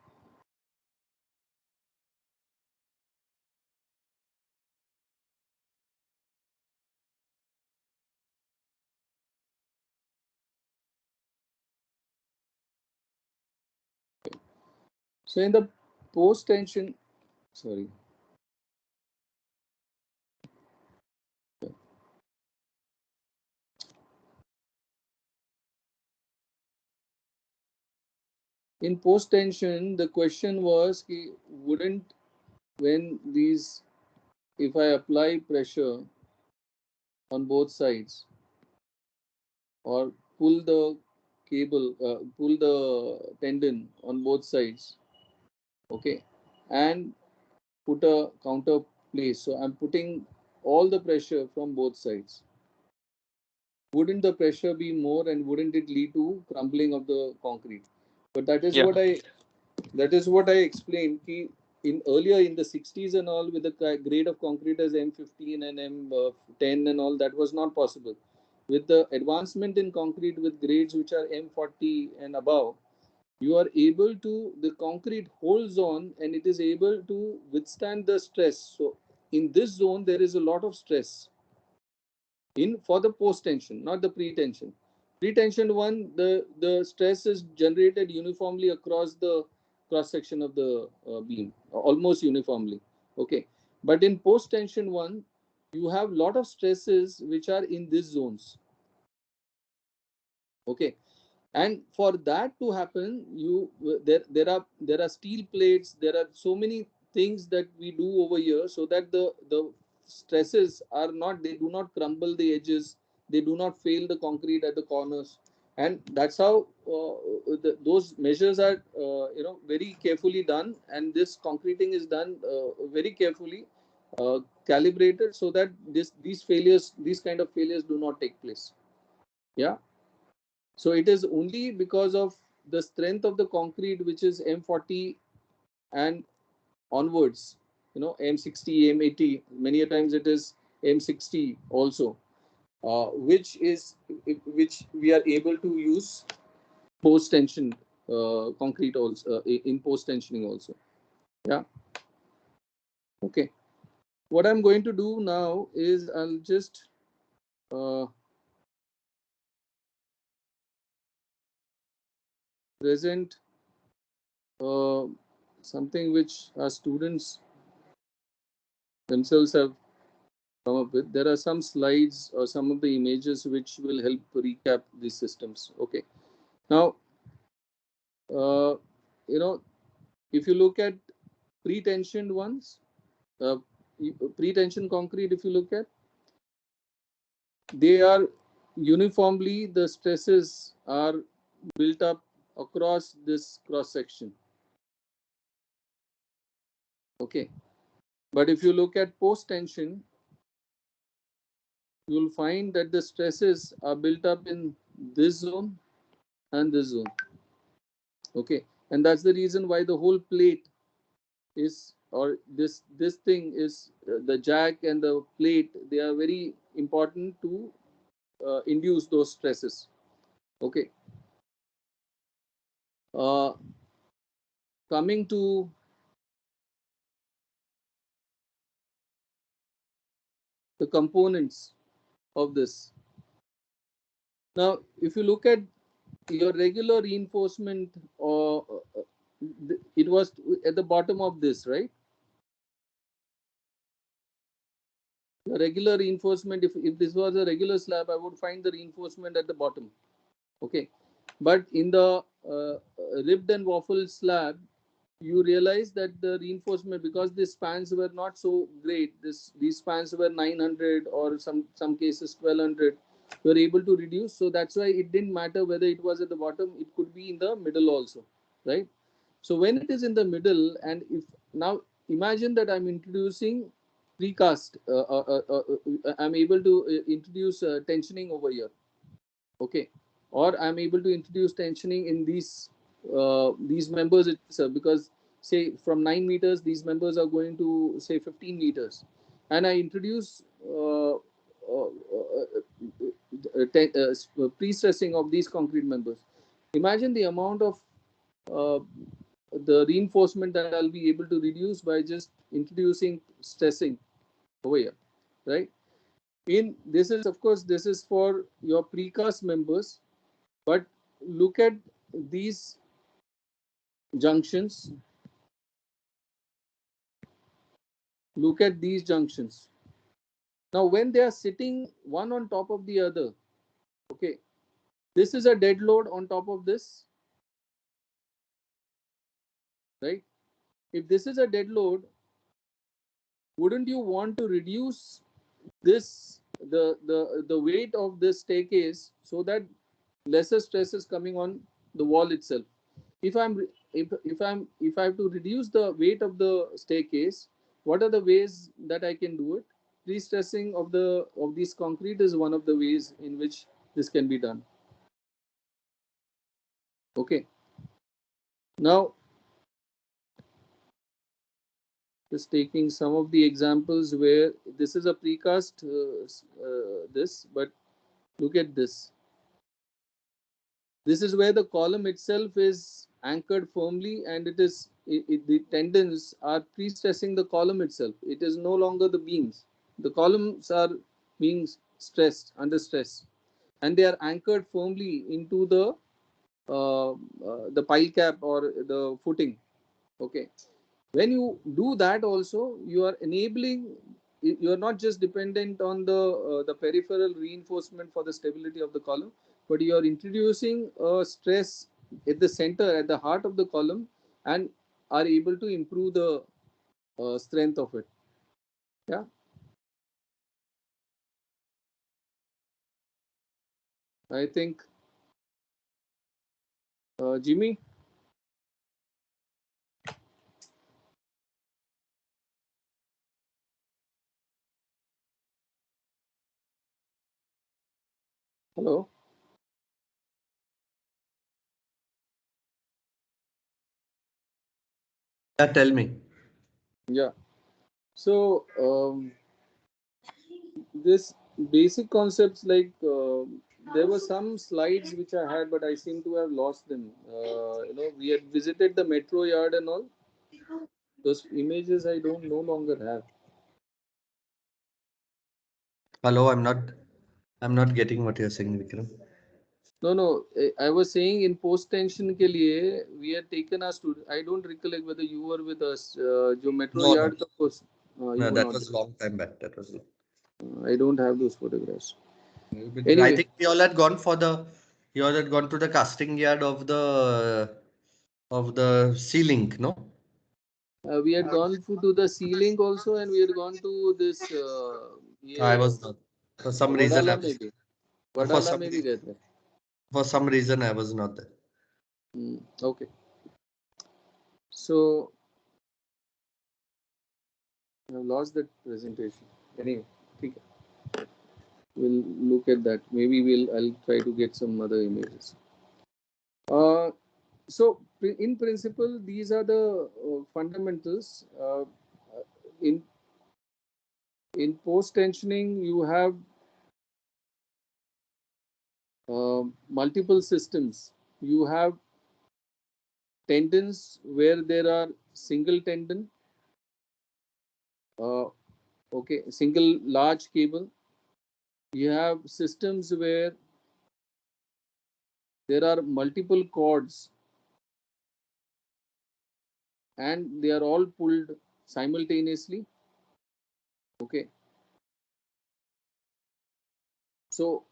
in the post tension, sorry. In post tension, the question was, wouldn't when these, if I apply pressure on both sides or pull the cable, pull the tendon on both sides, okay, and put a counter place. So I'm putting all the pressure from both sides. Wouldn't the pressure be more, and wouldn't it lead to crumbling of the concrete? But that is Yeah. what I explained. In earlier in the 60s and all, with the grade of concrete as M15 and M10 and all, that was not possible. With the advancement in concrete with grades which are M40 and above, you are able to, the concrete holds on and it is able to withstand the stress. So in this zone, there is a lot of stress in for the post tension, not the pre-tension. Pre-tension one, the stress is generated uniformly across the cross section of the beam, almost uniformly. Okay, but in post tension one, you have lot of stresses which are in these zones. Okay, and for that to happen, there are steel plates, there are so many things that we do over here so that the stresses are not, they do not crumble the edges, they do not fail the concrete at the corners, and that's how those measures are very carefully done, and this concreting is done very carefully, calibrated, so that these kind of failures do not take place. Yeah. So it is only because of the strength of the concrete, which is M40 and onwards, M60, M80, many a times it is M60 also, which we are able to use post tension concrete also, in post tensioning also. Yeah. Okay. What I'm going to do now is I'll just present something which our students themselves have come up with. There are some slides or some of the images which will help recap these systems. Okay. Now, uh, if you look at pre-tensioned ones, uh, pre-tension concrete, if you look at, they are uniformly, the stresses are built up across this cross section. Okay. But if you look at post-tension, you will find that the stresses are built up in this zone and this zone. Okay, and that's the reason why the whole plate is, or this thing is, the jack and the plate, they are very important to induce those stresses. Okay. Coming to the components of this. Now, if you look at your regular reinforcement, or it was at the bottom of this, right? The regular reinforcement, if this was a regular slab, I would find the reinforcement at the bottom. Okay, but in the ribbed and waffle slab, you realize that the reinforcement, because the spans were not so great, these spans were 900 or some cases 1200, you were able to reduce. So that's why it didn't matter whether it was at the bottom, it could be in the middle also, right? So when it is in the middle, and if now imagine that I'm introducing precast, I'm able to introduce tensioning over here. Okay, or I'm able to introduce tensioning in these members itself, because say from 9 meters these members are going to say 15 meters, and I introduce pre-stressing of these concrete members. Imagine the amount of the reinforcement that I'll be able to reduce by just introducing stressing over here, right? This is, of course, this is for your precast members, but look at these junctions. Look at these junctions. Now, when they are sitting one on top of the other, okay, this is a dead load on top of this, right? If this is a dead load, wouldn't you want to reduce this the weight of this staircase so that lesser stress is coming on the wall itself? If I have to reduce the weight of the staircase, what are the ways that I can do it? Pre-stressing of this concrete is one of the ways in which this can be done. Okay. Now, just taking some of the examples where this is a precast, but look at this. This is where the column itself is anchored firmly, and the tendons are pre-stressing the column itself. It is no longer the beams. The columns are being stressed, under stress, and they are anchored firmly into the pile cap or the footing. Okay. When you do that also, you are enabling, you are not just dependent on the peripheral reinforcement for the stability of the column, but you are introducing a stress at the center, at the heart of the column, and are able to improve the strength of it. Yeah. I think Jimmy. Hello. Yeah, tell me. Yeah. So this basic concepts, like there were some slides which I had, but I seem to have lost them. We had visited the metro yard and all. Those images I don't no longer have. Hello, I'm not getting what you're saying, Vikram. No. I was saying in post tension ke liye, we had taken our student. I don't recollect whether you were with us. Jo metro No, yard ka post. You no, were that not was a long time back. That was. there. I don't have those photographs. I Anyway, think we all had gone you all had gone to the casting yard of the ceiling, no? we had gone to the ceiling also, and we had gone to this. I was not. For some reason, Wadala में भी for Wadala some में भी गए थे. for some reason I was not there. Okay. So I lost that presentation. Anyway, okay. We'll look at that. Maybe I'll try to get some other images. So in principle, these are the fundamentals. In post tensioning, you have multiple systems. You have tendons where there are single tendon, single large cable. You have systems where there are multiple cords and they are all pulled simultaneously. Okay. So,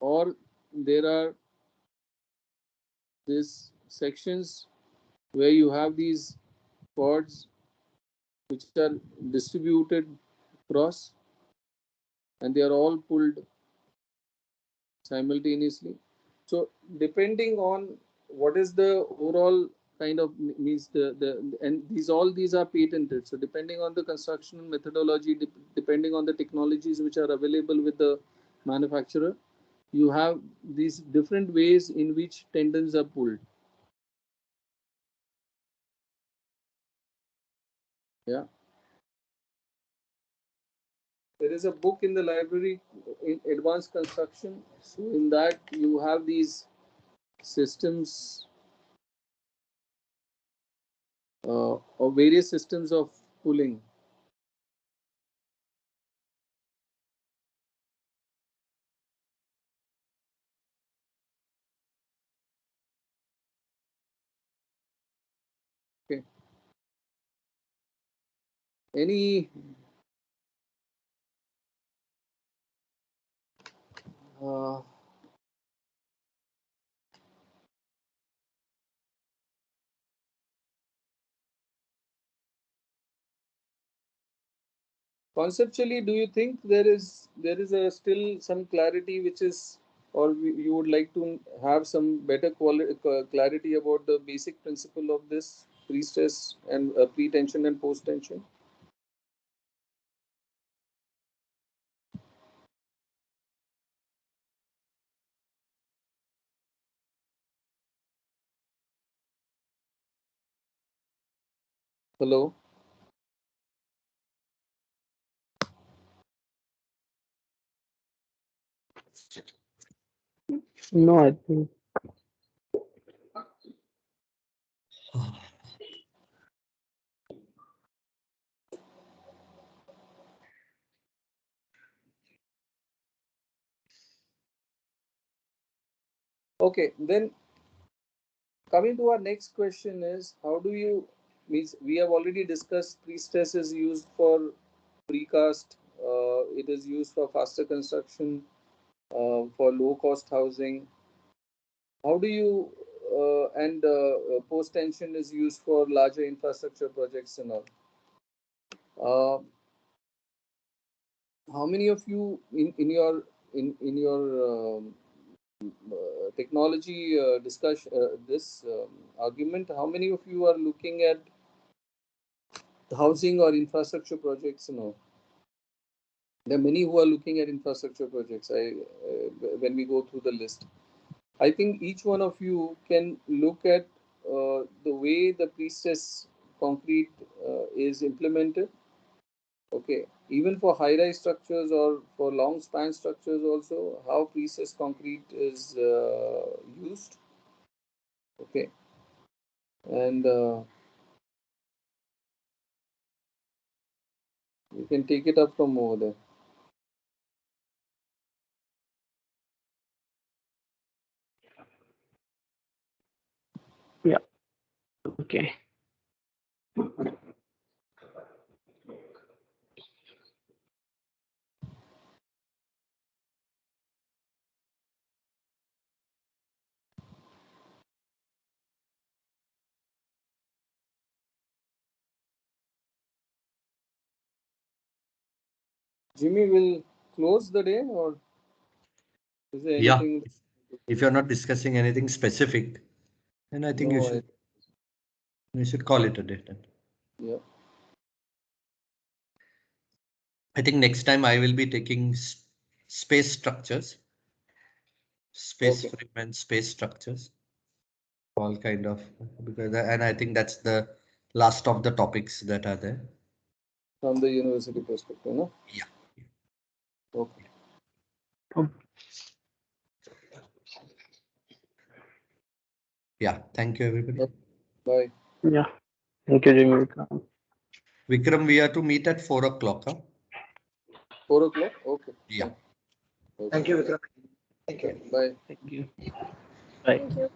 or there are these sections where you have these cords which are distributed across and they are all pulled simultaneously. So depending on what is the overall kind of means and these are patented. So depending on the construction methodology, depending on the technologies which are available with the manufacturer, you have these different ways in which tendons are pulled. Yeah. There is a book in the library in advanced construction. So in that you have these systems or various systems of pulling. Okay. Any uh, conceptually, do you think there is a still some clarity which is, or you would like to have some better clarity about the basic principle of this pre-stress and pre-tension and post-tension? Hello. No, I think Okay, then coming to our next question is, how do you, means we have already discussed pre-stress is used for precast, it is used for faster construction, for low cost housing. How do you and post tension is used for larger infrastructure projects and all. Uh, how many of you in your technology discussion this argument? How many of you are looking at housing or infrastructure projects? No, there are many who are looking at infrastructure projects. When we go through the list, I think each one of you can look at the way the pre-stress concrete is implemented. Okay, even for high-rise structures or for long span structures, also how pre-stress concrete is used. Okay, and you can take it up from over there. yeah. Okay. Jimmy will close the day, or is there Yeah. anything? If you're not discussing anything specific, then I think No, you should call it a day then. yeah. I think next time I will be taking space structures, space Okay. frame and space structures, all kind of, because and I think that's the last of the topics that are there. From the university perspective, no? Yeah. Okay. Yeah. Thank you, everybody. Bye. Yeah. Thank you, Jimmy. Vikram, we are to meet at 4 o'clock. Huh? 4 o'clock? Okay. Yeah. Okay. Thank you, Vikram. Thank you. Bye. Thank you. Bye. Thank you.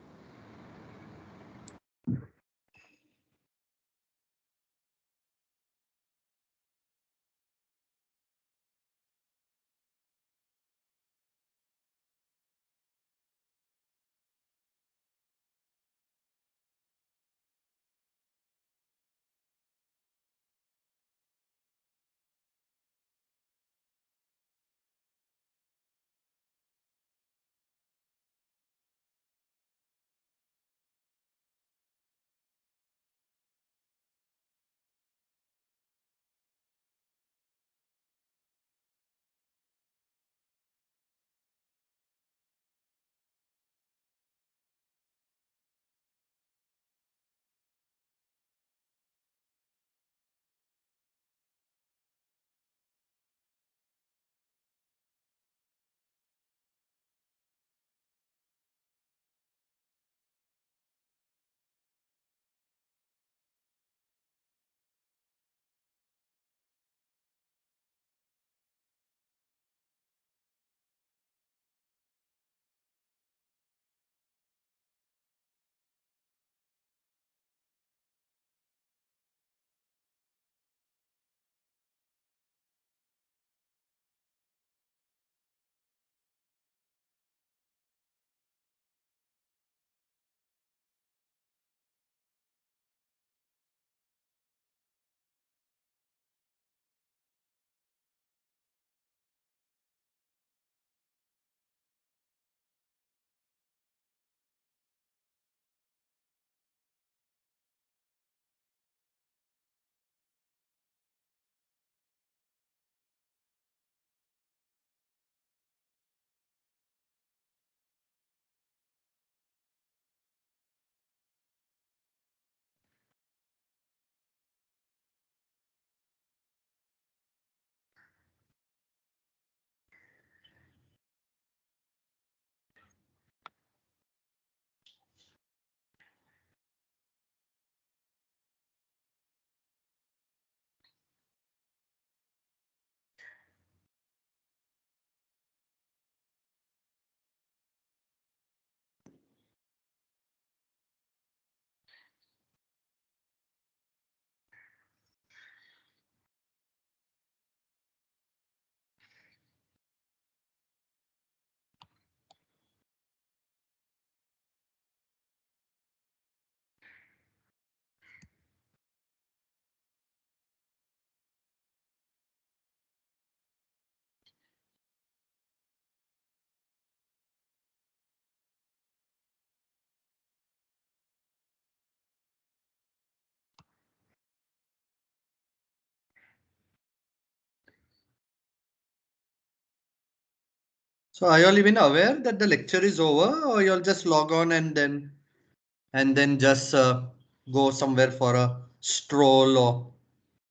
So are you all even aware that the lecture is over, or you all just log on and then just go somewhere for a stroll or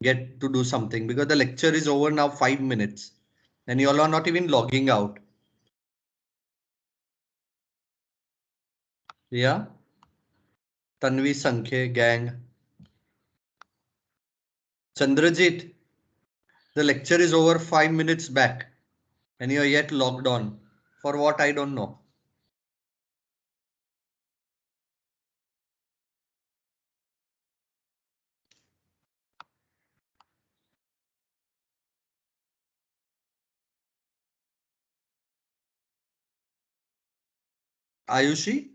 get to do something, because the lecture is over now 5 minutes and you all are not even logging out. Yeah. Tanvi Sankhe gang. Chandrajit, the lecture is over 5 minutes back and you are yet logged on. For what, I don't know. Ayushi,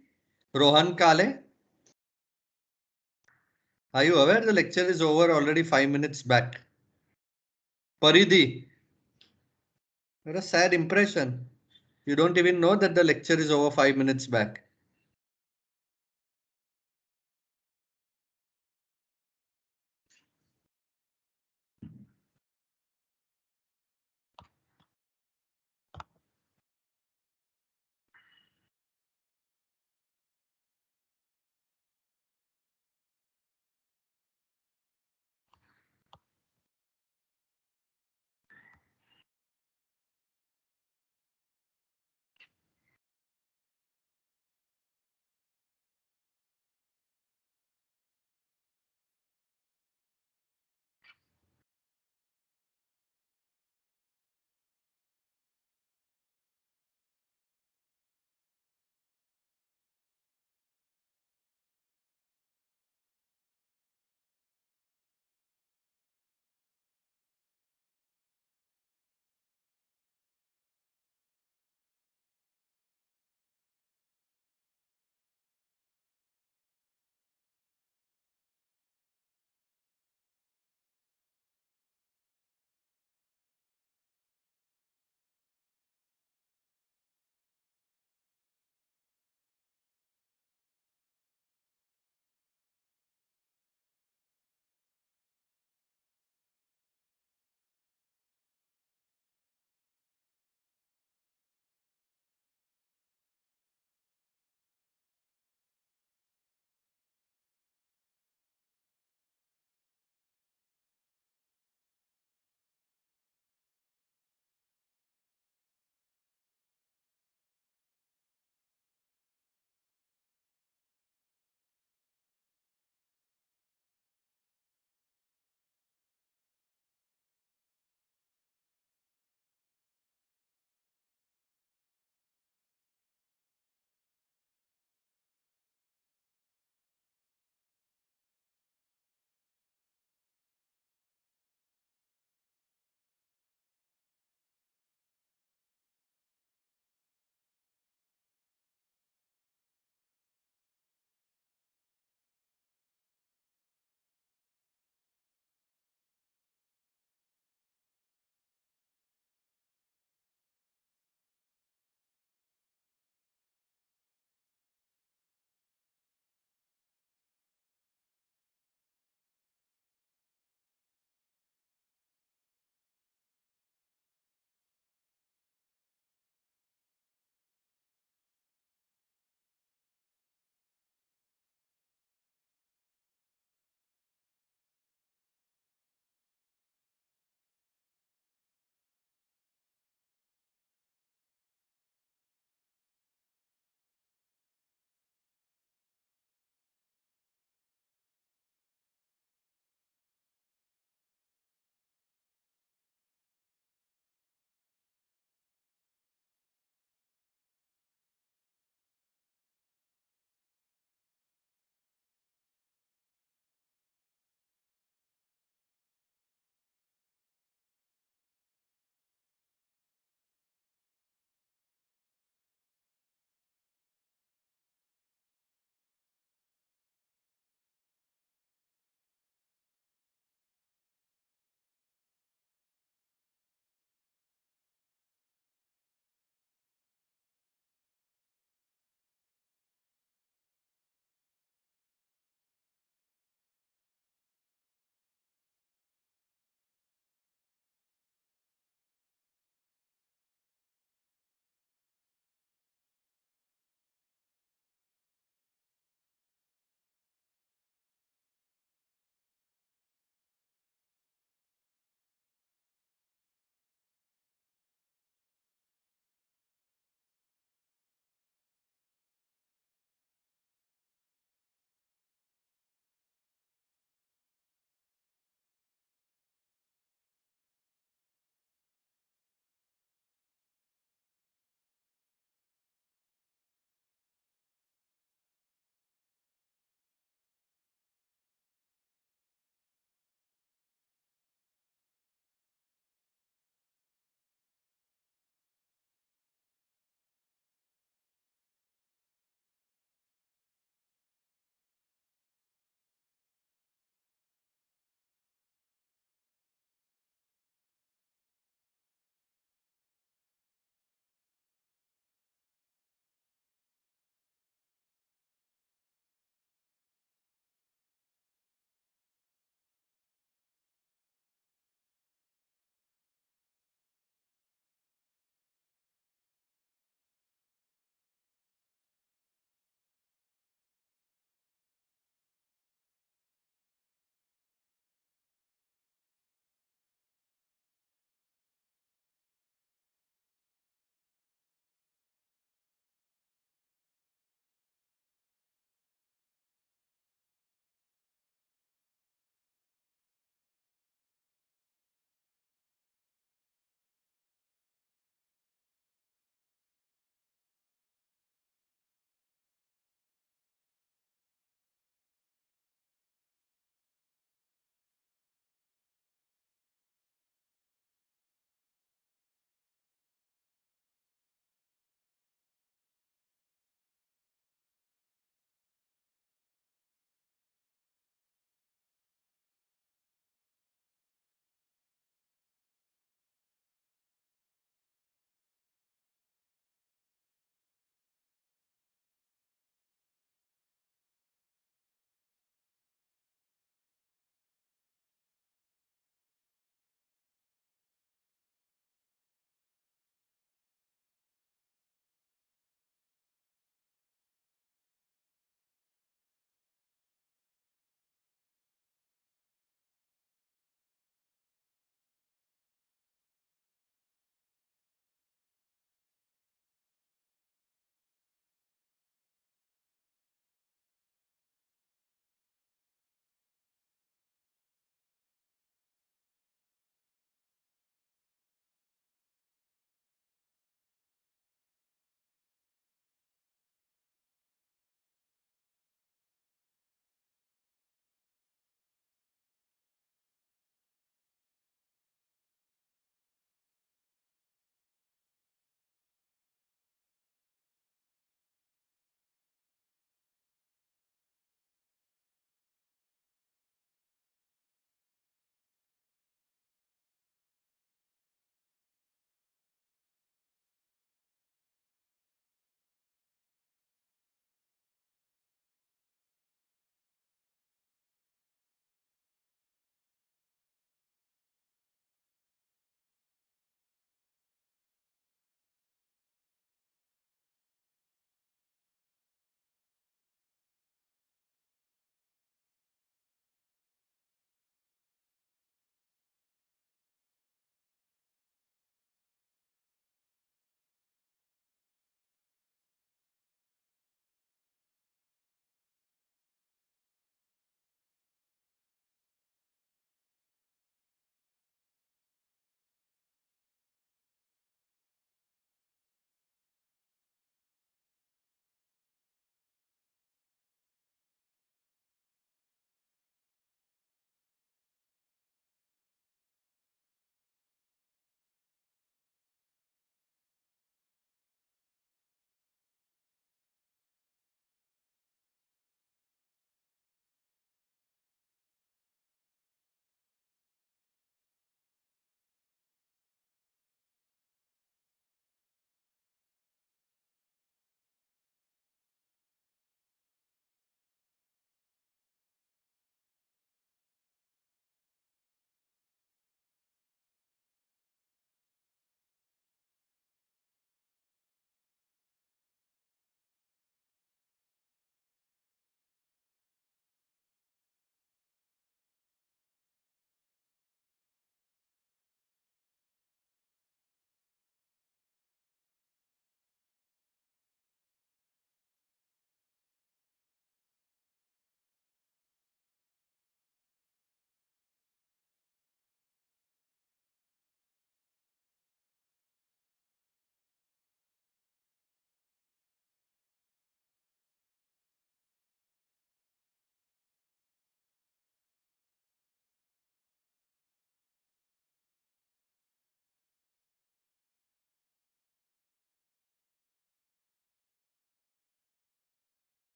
Rohan Kale, are you aware the lecture is over already 5 minutes back? Paridhi, what a sad impression. You don't even know that the lecture is over 5 minutes back.